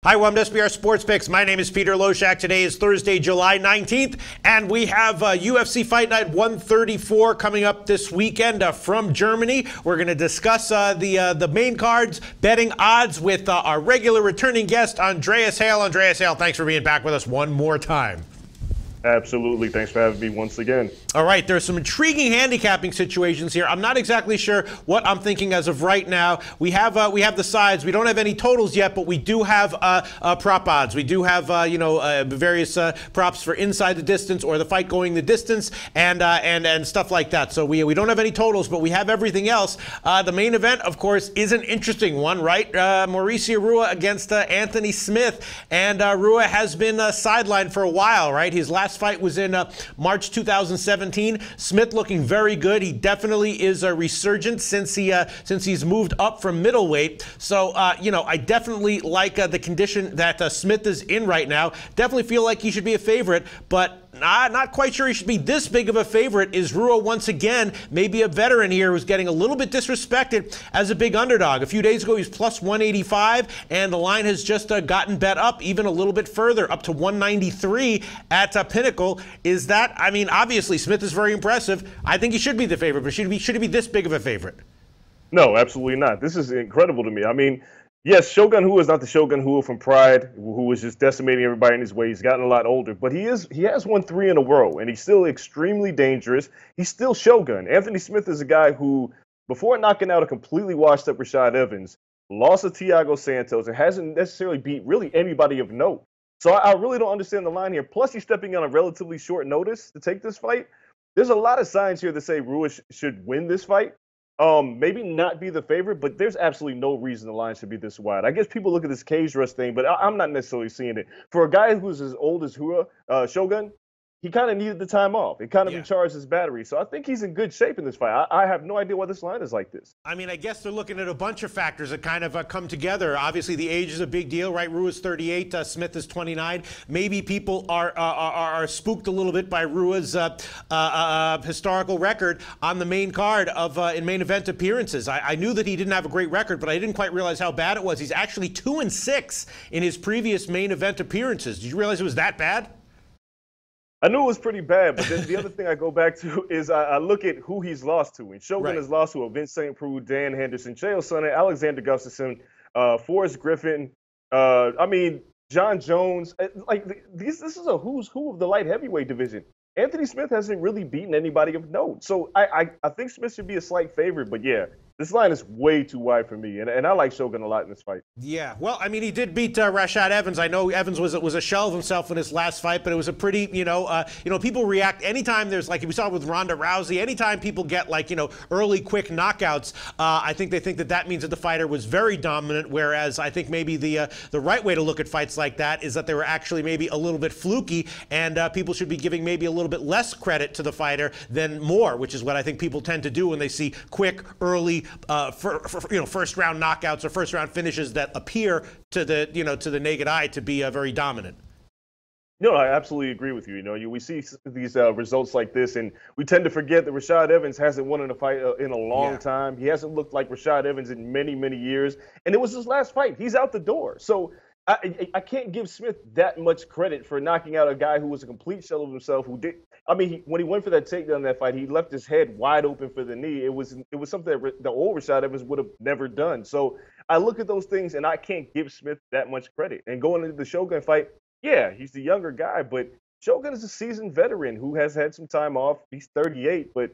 Hi, welcome to SBR Sports Picks. My name is Peter Loshak. Today is Thursday, July 19th, and we have UFC Fight Night 134 coming up this weekend from Germany. We're going to discuss the main cards, betting odds with our regular returning guest, Andreas Hale. Andreas Hale, thanks for being back with us one more time. Absolutely. Thanks for having me once again. All right, there's some intriguing handicapping situations here. I'm not exactly sure what I'm thinking as of right now. We have the sides. We don't have any totals yet, but we do have prop odds. We do have various props for inside the distance or the fight going the distance and stuff like that. So we don't have any totals, but we have everything else. The main event, of course, is an interesting one, right? Mauricio Rua against Anthony Smith, and Rua has been sidelined for a while, right? His last fight was in March 2017. Smith looking very good. He definitely is a resurgent since he's moved up from middleweight. So I definitely like the condition that Smith is in right now. Definitely feel like he should be a favorite, but not quite sure he should be this big of a favorite. Is Rua once again maybe a veteran here who's getting a little bit disrespected as a big underdog? A few days ago he was plus 185, and the line has just gotten bet up even a little bit further, up to 193 at Pinnacle. Is that, I mean, obviously Smith is very impressive. I think he should be the favorite, but should he be this big of a favorite? No, absolutely not. This is incredible to me. I mean, yes, Shogun Rua is not the Shogun Rua from Pride, who was just decimating everybody in his way. He's gotten a lot older, but he has won 3 in a row, and he's still extremely dangerous. He's still Shogun. Anthony Smith is a guy who, before knocking out a completely washed up Rashad Evans, lost to Thiago Santos and hasn't necessarily beat really anybody of note. So I really don't understand the line here. Plus, he's stepping on a relatively short notice to take this fight. There's a lot of signs here that say Rua should win this fight. Maybe not be the favorite, but there's absolutely no reason the line should be this wide. I guess people look at this cage rush thing, but I'm not necessarily seeing it. For a guy who's as old as Shogun, he kind of needed the time off. It kind of recharged his battery. So I think he's in good shape in this fight. I have no idea why this line is like this. I mean, I guess they're looking at a bunch of factors that kind of come together. Obviously, the age is a big deal, right? Rua's 38, Smith is 29. Maybe people are spooked a little bit by Rua's historical record on the main card of in main event appearances. I knew that he didn't have a great record, but I didn't quite realize how bad it was. He's actually 2-6 in his previous main event appearances. Did you realize it was that bad? I knew it was pretty bad, but then the other thing I go back to is I look at who he's lost to. And Shogun has lost to Vince St. Preux, Dan Henderson, Chael Sonnen, Alexander Gustafsson, Forrest Griffin, John Jones. This is a who's who of the light heavyweight division. Anthony Smith hasn't really beaten anybody of note. So I think Smith should be a slight favorite, but yeah. This line is way too wide for me, and I like Shogun a lot in this fight. Yeah, well, I mean, he did beat Rashad Evans. I know Evans was a shell of himself in his last fight, but it was a pretty, people react anytime there's, like we saw with Ronda Rousey, anytime people get early quick knockouts, I think they think that means that the fighter was very dominant, whereas I think maybe the right way to look at fights like that is that they were actually maybe a little bit fluky, and people should be giving maybe a little bit less credit to the fighter than more, which is what I think people tend to do when they see quick, early, first round knockouts or first round finishes that appear to the naked eye to be very dominant. No, I absolutely agree with you. We see these results like this, and we tend to forget that Rashad Evans hasn't won in a fight in a long time. He hasn't looked like Rashad Evans in many, many years, and it was his last fight. He's out the door. So I can't give Smith that much credit for knocking out a guy who was a complete shell of himself. When he went for that takedown in that fight, he left his head wide open for the knee. It was something that the old Rashad Evans would have never done. So I look at those things, and I can't give Smith that much credit. And going into the Shogun fight, yeah, he's the younger guy, but Shogun is a seasoned veteran who has had some time off. He's 38, but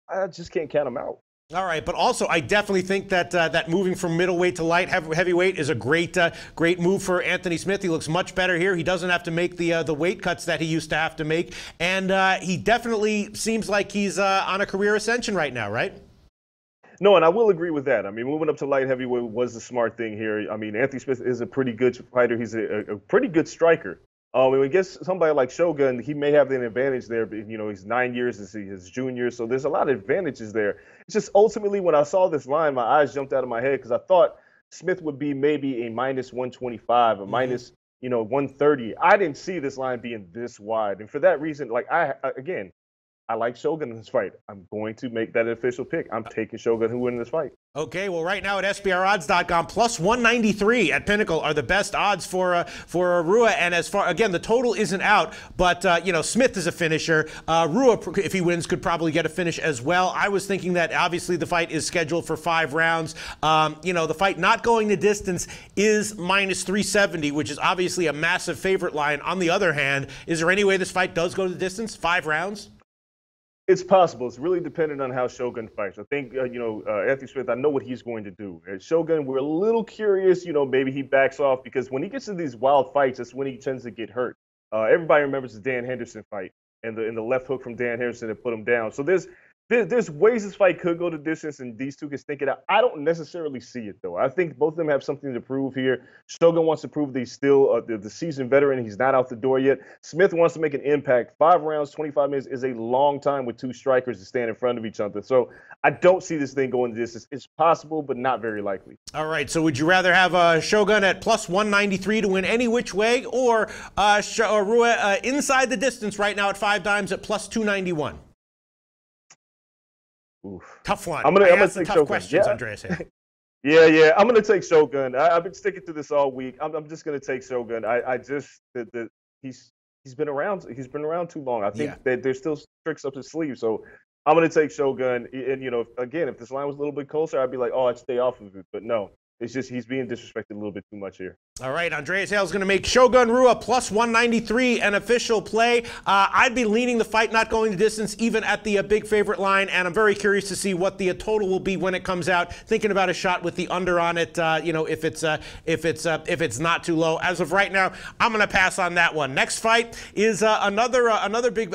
I just can't count him out. All right, but also I definitely think that moving from middleweight to light heavyweight is a great move for Anthony Smith. He looks much better here. He doesn't have to make the weight cuts that he used to have to make, and he definitely seems like he's on a career ascension right now, right? No, and I will agree with that. I mean, moving up to light heavyweight was the smart thing here. I mean, Anthony Smith is a pretty good fighter. He's a pretty good striker. I guess somebody like Shogun, he may have an advantage there, but, he's 9 years, his junior, so there's a lot of advantages there. It's just ultimately when I saw this line, my eyes jumped out of my head because I thought Smith would be maybe a minus 125, a minus 130. I didn't see this line being this wide, and for that reason, again, I like Shogun in this fight. I'm going to make that an official pick. I'm taking Shogun who win this fight. Okay, well, right now at SBRodds.com, plus 193 at Pinnacle are the best odds for Rua. And as far, again, the total isn't out, but, you know, Smith is a finisher. Rua, if he wins, could probably get a finish as well. I was thinking that, obviously, the fight is scheduled for 5 rounds. You know, the fight not going the distance is minus 370, which is obviously a massive favorite line. On the other hand, is there any way this fight does go the distance? 5 rounds? It's possible. It's really dependent on how Shogun fights. I think, you know, Anthony Smith, I know what he's going to do. At Shogun, we're a little curious, you know, maybe he backs off because when he gets into these wild fights, that's when he tends to get hurt. Everybody remembers the Dan Henderson fight and the left hook from Dan Henderson that put him down. So there's ways this fight could go the distance and these two can stink it out. I don't necessarily see it, though. I think both of them have something to prove here. Shogun wants to prove that he's still the seasoned veteran. He's not out the door yet. Smith wants to make an impact. 5 rounds, 25 minutes is a long time with 2 strikers to stand in front of each other. So I don't see this thing going the distance. It's possible, but not very likely. All right, so would you rather have Shogun at plus 193 to win any which way, or Rua inside the distance right now at 5 dimes at plus 291? Oof. Tough one. I'm gonna take tough Shogun. questions, Yeah. Andreas Hale. Yeah. I'm gonna take Shogun. I've been sticking to this all week. I'm just gonna take Shogun. He's been around. He's been around too long. I think that there's still tricks up his sleeve. So I'm gonna take Shogun. And you know, again, if this line was a little bit closer, I'd be like, oh, I'd stay off of it. But no, it's just he's being disrespected a little bit too much here. All right, Andreas Hale is going to make Shogun Rua plus 193 an official play. I'd be leaning the fight not going the distance even at the big favorite line, and I'm very curious to see what the total will be when it comes out. Thinking about a shot with the under on it, you know, if it's not too low. As of right now, I'm going to pass on that one. Next fight is another big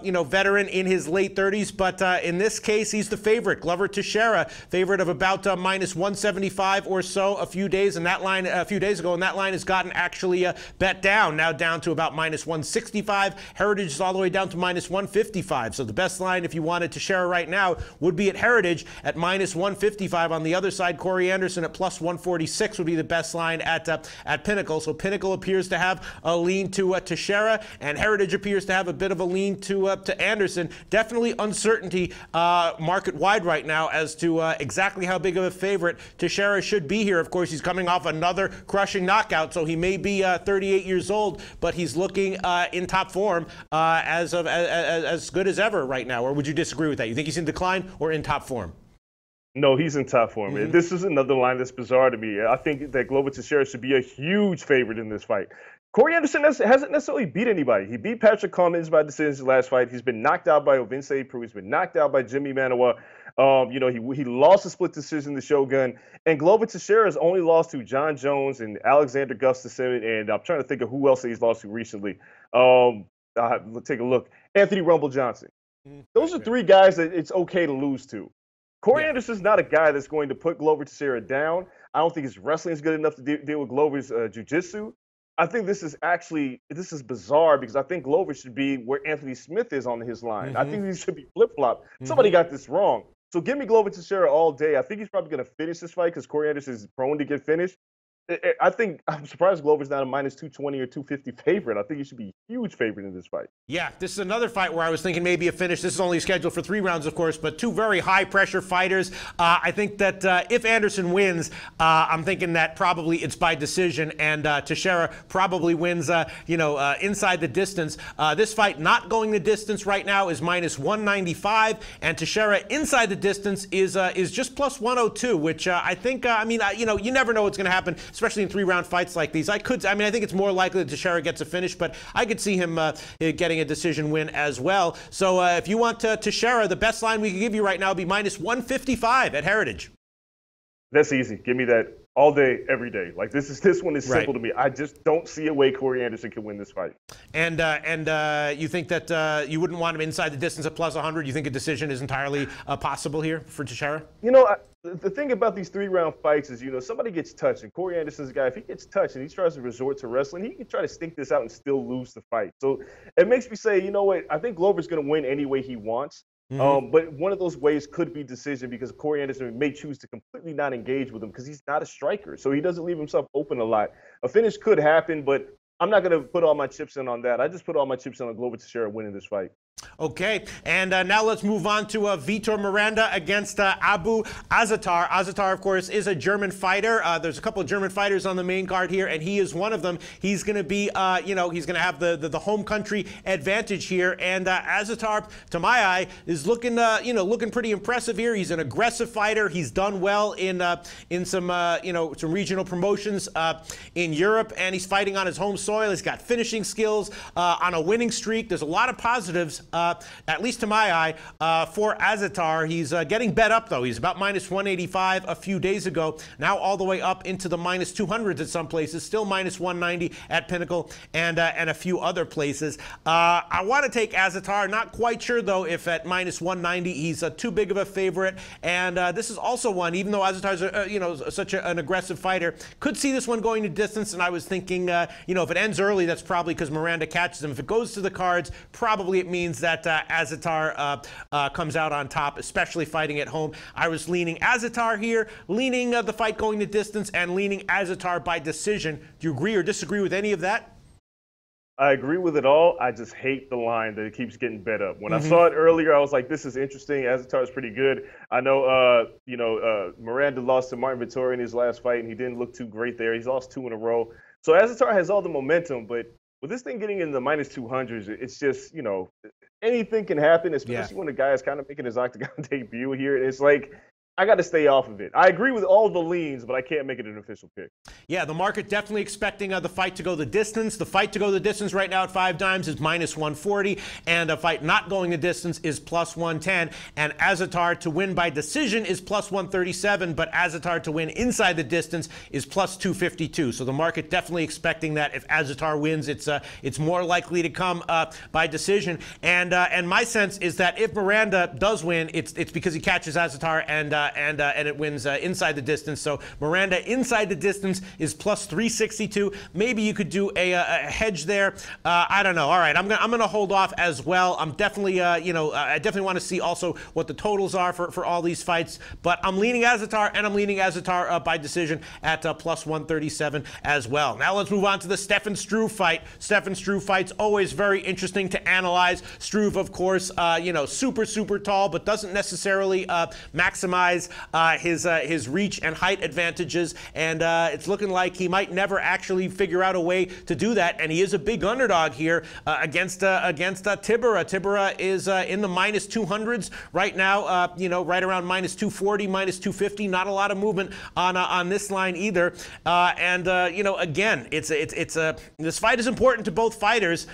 you know, veteran in his late 30s, but in this case he's the favorite, Glover Teixeira, favorite of about minus 175 or so a few days ago. And that line has gotten actually bet down, now down to about minus 165. Heritage is all the way down to minus 155. So the best line, if you wanted to share right now, would be at Heritage at minus 155. On the other side, Corey Anderson at plus 146 would be the best line at Pinnacle. So Pinnacle appears to have a lean to Teixeira, and Heritage appears to have a bit of a lean to Anderson. Definitely uncertainty market-wide right now as to exactly how big of a favorite Teixeira should be here. Of course, he's coming off another crushing knockout, so he may be 38 years old, but he's looking in top form as good as ever right now. Or would you disagree with that? You think he's in decline or in top form? No, he's in top form. Mm-hmm. This is another line that's bizarre to me. I think that Glover Teixeira should be a huge favorite in this fight. Corey Anderson hasn't necessarily beat anybody. He beat Patrick Cummins by decision last fight. He's been knocked out by Ovince Prue. He's been knocked out by Jimmy Manuwa. You know, he lost a split decision to Shogun. And Glover Teixeira has only lost to John Jones and Alexander Gustafsson. And I'm trying to think of who else he's lost to recently. Let's take a look. Anthony Rumble Johnson. Those are 3 guys that it's okay to lose to. Corey Anderson's not a guy that's going to put Glover Teixeira down. I don't think his wrestling is good enough to deal with Glover's jiu-jitsu. I think this is bizarre because I think Glover should be where Anthony Smith is on his line. I think he should be flip-flop. Somebody got this wrong. So give me Glover Teixeira all day. I think he's probably going to finish this fight because Corey Anderson is prone to get finished. I'm surprised Glover's not a minus 220 or 250 favorite. I think he should be a huge favorite in this fight. Yeah, this is another fight where I was thinking maybe a finish. This is only scheduled for 3 rounds, of course, but 2 very high-pressure fighters. I think that if Anderson wins, I'm thinking that probably it's by decision, and Teixeira probably wins, inside the distance. This fight not going the distance right now is minus 195, and Teixeira inside the distance is just plus 102, which I think, you never know what's going to happen, especially in 3-round fights like these. I think it's more likely that Teixeira gets a finish, but I could see him getting a decision win as well. So if you want Teixeira, the best line we can give you right now would be minus 155 at Heritage. That's easy. Give me that all day, every day. Like this one is simple to me. I just don't see a way Corey Anderson can win this fight. And you think that you wouldn't want him inside the distance at plus 100? You think a decision is entirely possible here for Teixeira? The thing about these 3-round fights is, somebody gets touched, and Corey Anderson's a guy, if he gets touched and he tries to resort to wrestling, he can try to stink this out and still lose the fight. So it makes me say, you know what, I think Glover's going to win any way he wants. But one of those ways could be decision because Corey Anderson may choose to completely not engage with him because he's not a striker. So he doesn't leave himself open a lot. A finish could happen, but I'm not going to put all my chips in on that. I just put all my chips in on Glover Teixeira winning this fight. Okay, and now let's move on to Vitor Miranda against Abu Asatar. Asatar, of course, is a German fighter. There's a couple of German fighters on the main card here, and he is one of them. He's going to be, he's going to have the home country advantage here. And Asatar, to my eye, is looking, looking pretty impressive here. He's an aggressive fighter. He's done well in some, some regional promotions in Europe, and he's fighting on his home soil. He's got finishing skills on a winning streak. There's a lot of positives. At least to my eye, for Asatar. He's getting bet up, though. He's about minus 185 a few days ago, now all the way up into the minus 200s at some places, still minus 190 at Pinnacle and a few other places. I want to take Asatar. Not quite sure, though, if at minus 190 he's too big of a favorite. And this is also one, even though Asatar's such an aggressive fighter, could see this one going to distance. And I was thinking, if it ends early, that's probably because Miranda catches him. If it goes to the cards, probably it means that Asatar comes out on top, especially fighting at home. I was leaning Asatar here, leaning the fight going to distance, and leaning Asatar by decision. Do you agree or disagree with any of that? I agree with it all. I just hate the line that it keeps getting bet up. When I saw it earlier, I was like, this is interesting. Asatar is pretty good. I know, Miranda lost to Martin Vettori in his last fight, and he didn't look too great there. He's lost 2 in a row. So Asatar has all the momentum, but with this thing getting in the minus 200s, it's just, anything can happen, especially when the guy is kind of making his octagon debut here. And it's like, I got to stay off of it. I agree with all the leans, but I can't make it an official pick. Yeah, the market definitely expecting the fight to go the distance. The fight to go the distance right now at 5 dimes is minus 140, and a fight not going the distance is plus 110. And Asatar to win by decision is plus 137, but Asatar to win inside the distance is plus 252. So the market definitely expecting that if Asatar wins, it's more likely to come by decision. And my sense is that if Miranda does win, it's because he catches Asatar and it wins inside the distance. So Miranda inside the distance is plus 362. Maybe you could do a hedge there. I don't know. All right, I'm gonna hold off as well. I'm definitely I definitely want to see also what the totals are for all these fights. But I'm leaning Asatar, and I'm leaning Asatar by decision at plus 137 as well. Now let's move on to the Stefan Struve fight. Stefan Struve fight's always very interesting to analyze. Struve, of course, super tall, but doesn't necessarily maximize his reach and height advantages, and it's looking like he might never actually figure out a way to do that. And he is a big underdog here against Tybura. Tybura is in the minus 200s right now, right around minus 240, minus 250. Not a lot of movement on this line either. Again, this fight is important to both fighters.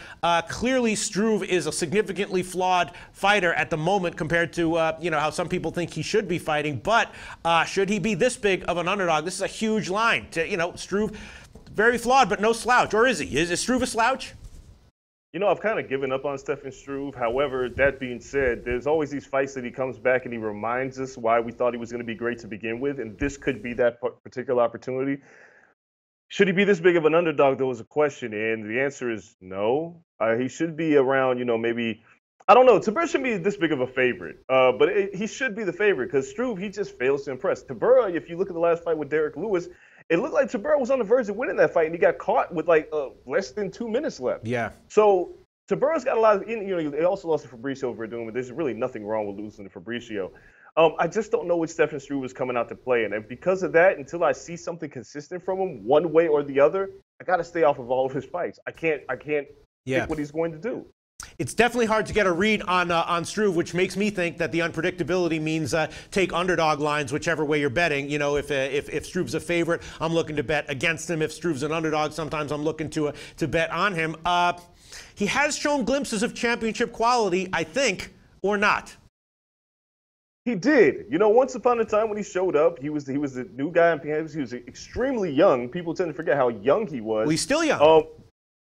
Clearly, Struve is a significantly flawed fighter at the moment compared to how some people think he should be fighting. But should he be this big of an underdog? This is a huge line. Struve, very flawed, but no slouch. Or is he? Is Struve a slouch? I've kind of given up on Stefan Struve. However, that being said, there's always these fights that he comes back and he reminds us why we thought he was going to be great to begin with, and this could be that particular opportunity. Should he be this big of an underdog? There was a question, and the answer is no. He should be around, maybe, I don't know. Tybura shouldn't be this big of a favorite, but he should be the favorite because Struve, he just fails to impress. Tybura, if you look at the last fight with Derek Lewis, it looked like Tybura was on the verge of winning that fight, and he got caught with less than 2 minutes left. Yeah. So Tybura's got a lot of, he also lost to Fabricio over doing, but there's really nothing wrong with losing to Fabricio. I just don't know what Stefan Struve is coming out to play, and because of that, until I see something consistent from him, one way or the other, I got to stay off of all of his fights. I can't pick what he's going to do. It's definitely hard to get a read on Struve, which makes me think that the unpredictability means take underdog lines whichever way you're betting. If Struve's a favorite, I'm looking to bet against him. If Struve's an underdog, sometimes I'm looking to bet on him. He has shown glimpses of championship quality, I think, or not. He did. Once upon a time when he showed up, he was the new guy on campus. He was extremely young. People tend to forget how young he was. Well, he's still young.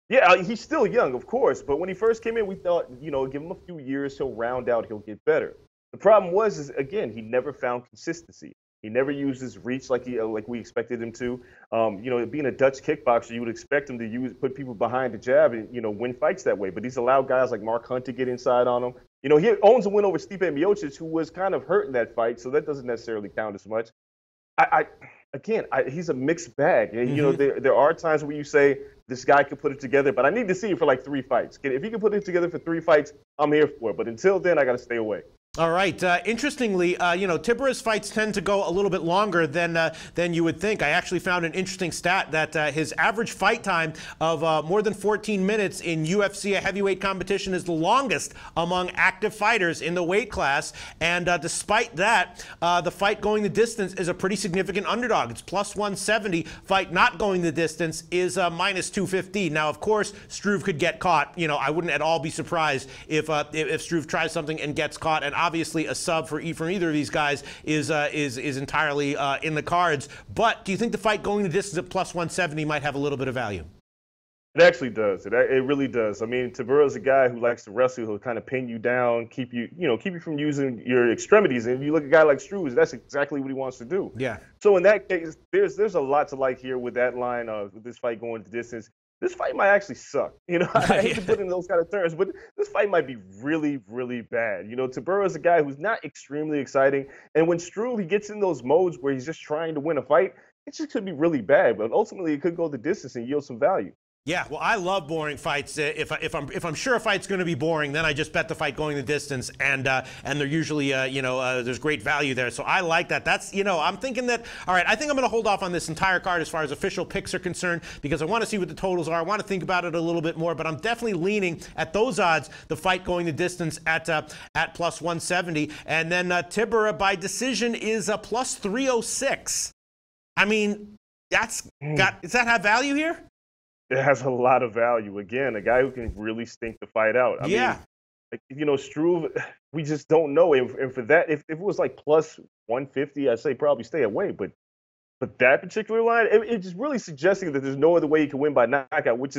Yeah, he's still young, of course. But when he first came in, we thought, give him a few years, he'll round out, he'll get better. The problem was, again, he never found consistency. He never used his reach like we expected him to. Being a Dutch kickboxer, you would expect him to put people behind the jab and, win fights that way. But he's allowed guys like Mark Hunt to get inside on him. He owns a win over Stipe Miocic, who was kind of hurt in that fight, so that doesn't necessarily count as much. He's a mixed bag. There are times where you say this guy could put it together, but I need to see it for like 3 fights. If he can put it together for 3 fights, I'm here for it. But until then, I got to stay away. All right. Interestingly, Tybura's fights tend to go a little bit longer than you would think. I actually found an interesting stat that his average fight time of more than 14 minutes in UFC, a heavyweight competition, is the longest among active fighters in the weight class. And despite that, the fight going the distance is a pretty significant underdog. It's plus 170. Fight not going the distance is minus 250. Now, of course, Struve could get caught. I wouldn't at all be surprised if Struve tries something and gets caught. And obviously, a sub from either of these guys is entirely in the cards. But do you think the fight going the distance at plus 170 might have a little bit of value? It actually does. It really does. I mean, Tybura's a guy who likes to wrestle, who'll kind of pin you down, keep you from using your extremities. And if you look at a guy like Struve, that's exactly what he wants to do. Yeah. So in that case, there's a lot to like here with that line with this fight going the distance. This fight might actually suck. I hate to put it in those kind of terms, but this fight might be really, really bad. Tybura is a guy who's not extremely exciting. And when Struve, he gets in those modes where he's just trying to win a fight, it just could be really bad. But ultimately, it could go the distance and yield some value. Yeah, well, I love boring fights. If I'm sure a fight's going to be boring, then I just bet the fight going the distance, and they're usually there's great value there. So I like that. That's I'm thinking that. All right, I think I'm going to hold off on this entire card as far as official picks are concerned because I want to see what the totals are. I want to think about it a little bit more, but I'm definitely leaning at those odds. The fight going the distance at plus 170, and then Tybura by decision is plus 306. I mean, does that have value here? It has a lot of value. Again, a guy who can really stink the fight out. I mean, Struve, we just don't know. And for that, if it was like plus 150, I'd say probably stay away. But that particular line, it's just really suggesting that there's no other way he can win by knockout, which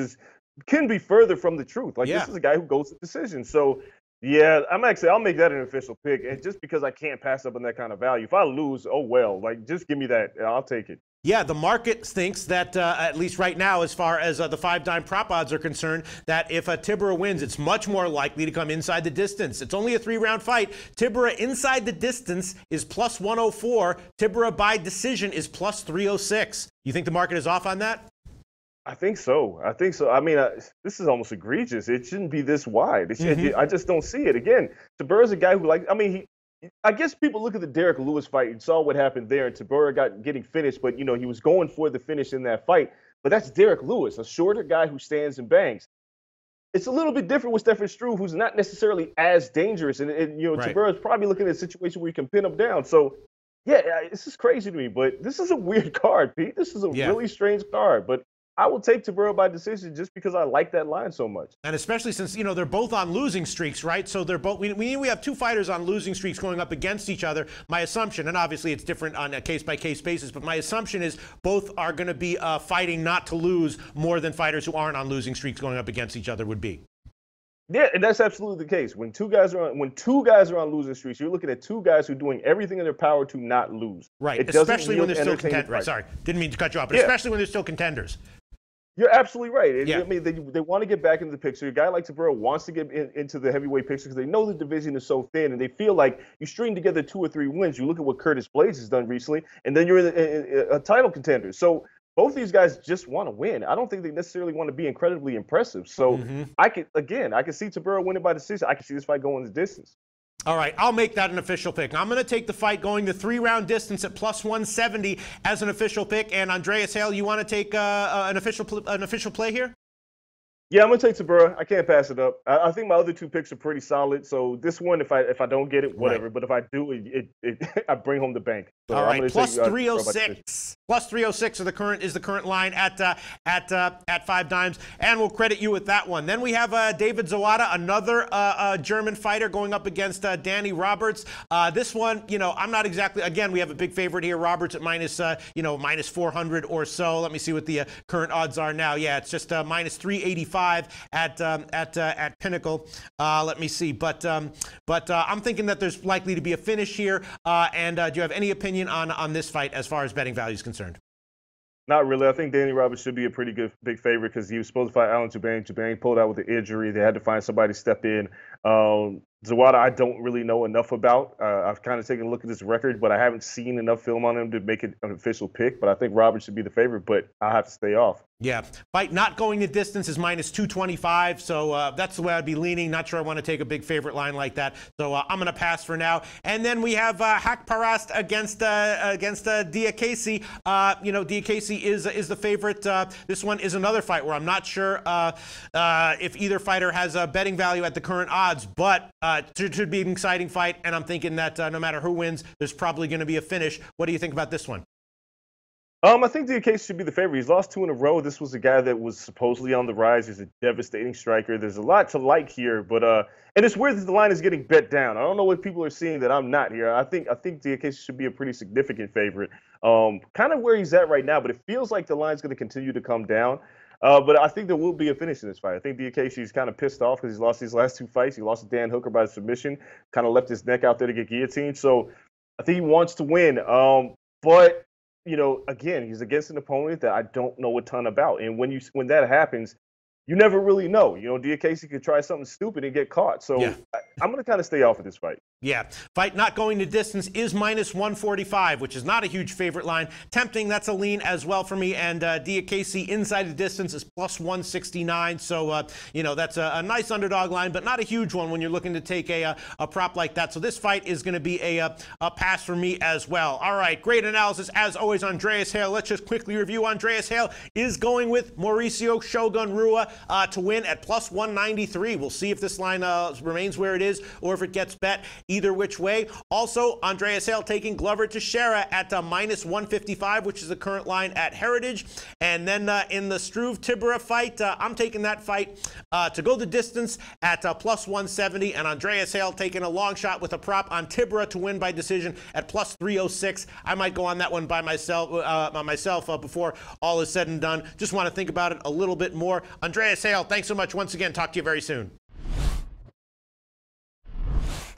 can be further from the truth. This is a guy who goes to decision. So, yeah, I'll make that an official pick. And just because I can't pass up on that kind of value. If I lose, oh well. Just give me that. I'll take it. Yeah, the market thinks that, at least right now, as far as the 5-dime prop odds are concerned, that if Tybura wins, it's much more likely to come inside the distance. It's only a 3-round fight. Tybura inside the distance is plus 104. Tybura by decision is plus 306. You think the market is off on that? I think so. I mean, this is almost egregious. It shouldn't be this wide. I just don't see it. Again, Tybura's a guy who, I guess people look at the Derek Lewis fight and saw what happened there, and Tybura getting finished, but, he was going for the finish in that fight. But that's Derek Lewis, a shorter guy who stands and bangs. It's a little bit different with Stefan Struve, who's not necessarily as dangerous. And right. Tybura's probably looking at a situation where you can pin him down. So, yeah, this is crazy to me, but this is a weird card, Pete. This is a really strange card, but I will take Tybura by decision just because I like that line so much. And especially since, they're both on losing streaks, right? So they're both, we have two fighters on losing streaks going up against each other. My assumption, and obviously it's different on a case-by-case basis, but my assumption is both are going to be fighting not to lose more than fighters who aren't on losing streaks going up against each other would be. Yeah, and that's absolutely the case. When two guys are on losing streaks, you're looking at two guys who are doing everything in their power to not lose. Right, especially when they're still contenders. Right, sorry, didn't mean to cut you off, but especially when they're still contenders. You're absolutely right. I mean, they want to get back into the picture. A guy like Tybura wants to get into the heavyweight picture because they know the division is so thin, and they feel like you string together 2 or 3 wins. You look at what Curtis Blades has done recently, and then you're in a title contender. So both these guys just want to win. I don't think they necessarily want to be incredibly impressive. So I can see Tybura winning by decision. I can see this fight going the distance. All right, I'll make that an official pick. I'm going to take the fight going the 3-round distance at plus 170 as an official pick. And Andreas Hale, you want to take an official play here? Yeah, I'm going to take Tybura. I can't pass it up. I think my other 2 picks are pretty solid. So this one, if I don't get it, whatever. Right. But if I do, I bring home the bank. So all right, plus 306. Plus 306 is the current line at 5 dimes, and we'll credit you with that one. Then we have David Zawada, another German fighter, going up against Danny Roberts. This one, I'm not exactly. Again, we have a big favorite here, Roberts at minus 400 or so. Let me see what the current odds are now. Yeah, it's just minus 385 at Pinnacle. Let me see, but I'm thinking that there's likely to be a finish here. And do you have any opinion on this fight as far as betting value is concerned? Not really. I think Danny Roberts should be a pretty good big favorite because he was supposed to fight Alan Jabang. Jabang pulled out with the injury. They had to find somebody to step in. Zawada, I don't really know enough about. I've kind of taken a look at his record, but I haven't seen enough film on him to make it an official pick. But I think Robert should be the favorite, but I'll have to stay off. Yeah, fight not going the distance is minus 225, so that's the way I'd be leaning. Not sure I want to take a big favorite line like that, so I'm going to pass for now. And then we have Haqparast against Diakese. Diakese is the favorite. This one is another fight where I'm not sure if either fighter has a betting value at the current odds, but it should be an exciting fight, and I'm thinking that no matter who wins, there's probably going to be a finish. What do you think about this one? I think Diakese should be the favorite. He's lost 2 in a row. This was a guy that was supposedly on the rise. He's a devastating striker. There's a lot to like here, but and it's weird that the line is getting bet down. I don't know what people are seeing that I'm not here. I think Diakese should be a pretty significant favorite. Kind of where he's at right now, but it feels like the line's going to continue to come down. But I think there will be a finish in this fight. I think Diakese is kind of pissed off because he's lost these last 2 fights. He lost to Dan Hooker by submission, kind of left his neck out there to get guillotined. So I think he wants to win. But again, he's against an opponent that I don't know a ton about. And when that happens, you never really know. Diakese could try something stupid and get caught. So yeah. I'm going to kind of stay off of this fight. Yeah, fight not going to distance is minus 145, which is not a huge favorite line. Tempting, that's a lean as well for me. And Diakese inside the distance is plus 169. So, that's a nice underdog line, but not a huge one when you're looking to take a prop like that. So this fight is going to be a pass for me as well. All right, great analysis as always, Andreas Hale. Let's just quickly review. Andreas Hale is going with Mauricio Shogun Rua to win at plus 193. We'll see if this line remains where it is or if it gets bet. Either which way. Also, Andreas Hale taking Glover Teixeira at minus 155, which is the current line at Heritage. And then in the Struve Tybura fight, I'm taking that fight to go the distance at plus 170. And Andreas Hale taking a long shot with a prop on Tybura to win by decision at plus 306. I might go on that one by myself before all is said and done. Just want to think about it a little bit more. Andreas Hale, thanks so much once again. Talk to you very soon.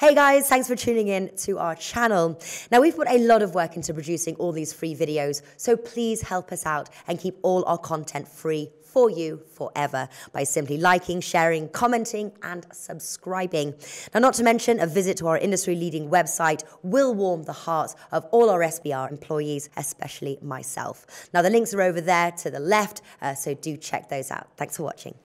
Hey guys, thanks for tuning in to our channel. Now we've put a lot of work into producing all these free videos, so please help us out and keep all our content free for you forever by simply liking, sharing, commenting, and subscribing. Now, not to mention, a visit to our industry-leading website will warm the hearts of all our SBR employees, especially myself. Now, the links are over there to the left, so do check those out. Thanks for watching.